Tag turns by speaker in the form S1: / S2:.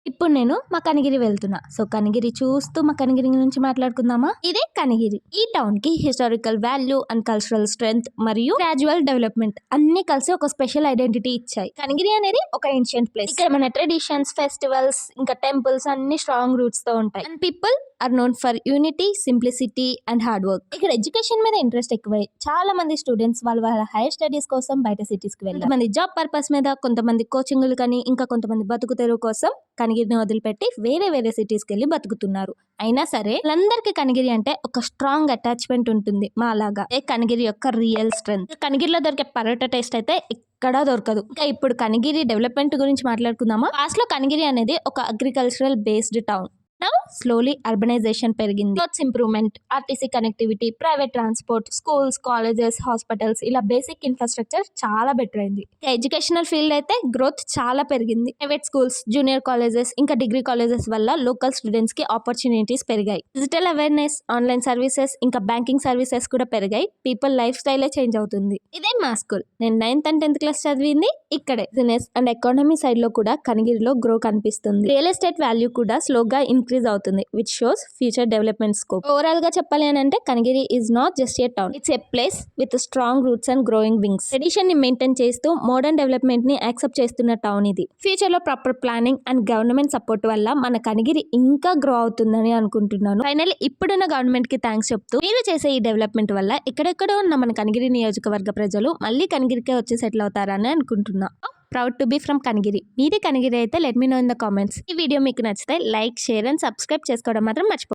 S1: ఇప్పుడు నేను మా కనిగిరి వెళ్తున్నా. సో కనిగిరి చూస్తూ మా కనిగిరి నుంచి మాట్లాడుకుందామా. ఇదే కనిగిరి. ఈ టౌన్ కి historical value and cultural strength మరియు గ్రాడ్యువల్ డెవలప్మెంట్ అన్ని కలిసి ఒక స్పెషల్ ఐడెంటిటీ ఇచ్చాయి. కనిగిరి అనేది ఒక ఏన్షియంట్ ప్లేస్. ఇక్కడ మన ట్రెడిషన్స్, ఫెస్టివల్స్, ఇంకా టెంపుల్స్ అన్ని స్ట్రాంగ్ రూట్స్ తో ఉంటాయి. And people are known for unity, simplicity and hard work. ఇక్కడ ఎడ్యుకేషన్ మీద ఇంట్రెస్ట్ ఎక్కువై చాలా మంది స్టూడెంట్స్ వాళ్ళ హైయర్ స్టడీస్ కోసం బయట సిటీస్ కి వెళ్ళారు. కొంతమంది జాబ్ పర్పస్ మీద, కొంతమంది కోచింగ్లు కానీ, ఇంకా కొంతమంది బతుకు తెరువు కోసం కనిగిరిని వదిలిపెట్టి వేరే వేరే సిటీస్ కి వెళ్ళి బతుకుతున్నారు. అయినా సరే వాళ్ళందరికీ కనిగిరి అంటే ఒక స్ట్రాంగ్ అటాచ్మెంట్ ఉంటుంది. మా లాగా కనిగిరి యొక్క రియల్ స్ట్రెంగ్త్. కనిగిరిలో దొరికే పరోటా టేస్ట్ అయితే ఎక్కడా దొరకదు. ఇంకా ఇప్పుడు కనిగిరి డెవలప్మెంట్ గురించి మాట్లాడుకుందామా. పాస్ట్ లో కనిగిరి అనేది ఒక agricultural based town. Now slowly urbanization పెరిగింది. Roads improvement, RTC connectivity, private transport, schools, colleges, hospitals ఇలా బేసిక్ ఇన్ఫ్రాస్ట్రక్చర్ చాలా బెటర్ అయింది. ఎడ్యుకేషనల్ ఫీల్డ్ అయితే గ్రోత్ చాలా పెరిగింది. ప్రైవేట్ స్కూల్స్, జూనియర్ కాలేజెస్, ఇంకా డిగ్రీ కాలేజెస్ వల్ల లోకల్ స్టూడెంట్స్ కి ఆపర్చునిటీస్ పెరిగాయి. డిజిటల్ అవేర్నెస్, ఆన్లైన్ సర్వీసెస్, ఇంకా బ్యాంకింగ్ సర్వీసెస్ కూడా పెరిగాయి. పీపుల్ లైఫ్ స్టైలే చేంజ్ అవుతుంది. ఇదే మా స్కూల్. నేను 9th and 10th క్లాస్ చదివింది ఇక్కడే. బిజినెస్ అండ్ ఎకానమీ సైడ్ లో కూడా కనిగిరిలో గ్రో కనిపిస్తుంది. రియల్ ఎస్టేట్ వాల్యూ కూడా స్లోగా ఇంక్రీజ్ అవుతుంది, which shows future development scope. Overall గా చెప్పాలి అని అంటే Kanigiri is not just a town, it's a place with strong roots and growing wings. Tradition ని మెయింటైన్ చేస్తూ మోడర్న్ డెవలప్మెంట్ ని యాక్సెప్ట్ చేస్తున్న టౌన్ ఇది. ఫ్యూచర్ లో proper planning and government support వల్ల మన కనిగిరి ఇంకా గ్రో అవుతుందని అనుకుంటున్నాను. ఫైనల్లీ ఇప్పుడున్న గవర్నమెంట్ కి థ్యాంక్స్ చెప్తూ మీరు చేసే ఈ డెవలప్మెంట్ వల్ల ఎక్కడెక్కడో ఉన్న మన కనిగిరి నియోజకవర్గ ప్రజలు మళ్ళీ కనిగిరికే వచ్చి సెటిల్ అవుతారని అనుకుంటున్నా. Proud to be from Kanigiri. మీది కనిగిరి అయితే let me know in the comments. ఈ వీడియో మీకు నచ్చితే లైక్, షేర్ అండ్ సబ్స్క్రైబ్ చేసుకోవడం మాత్రం మర్చిపోండి.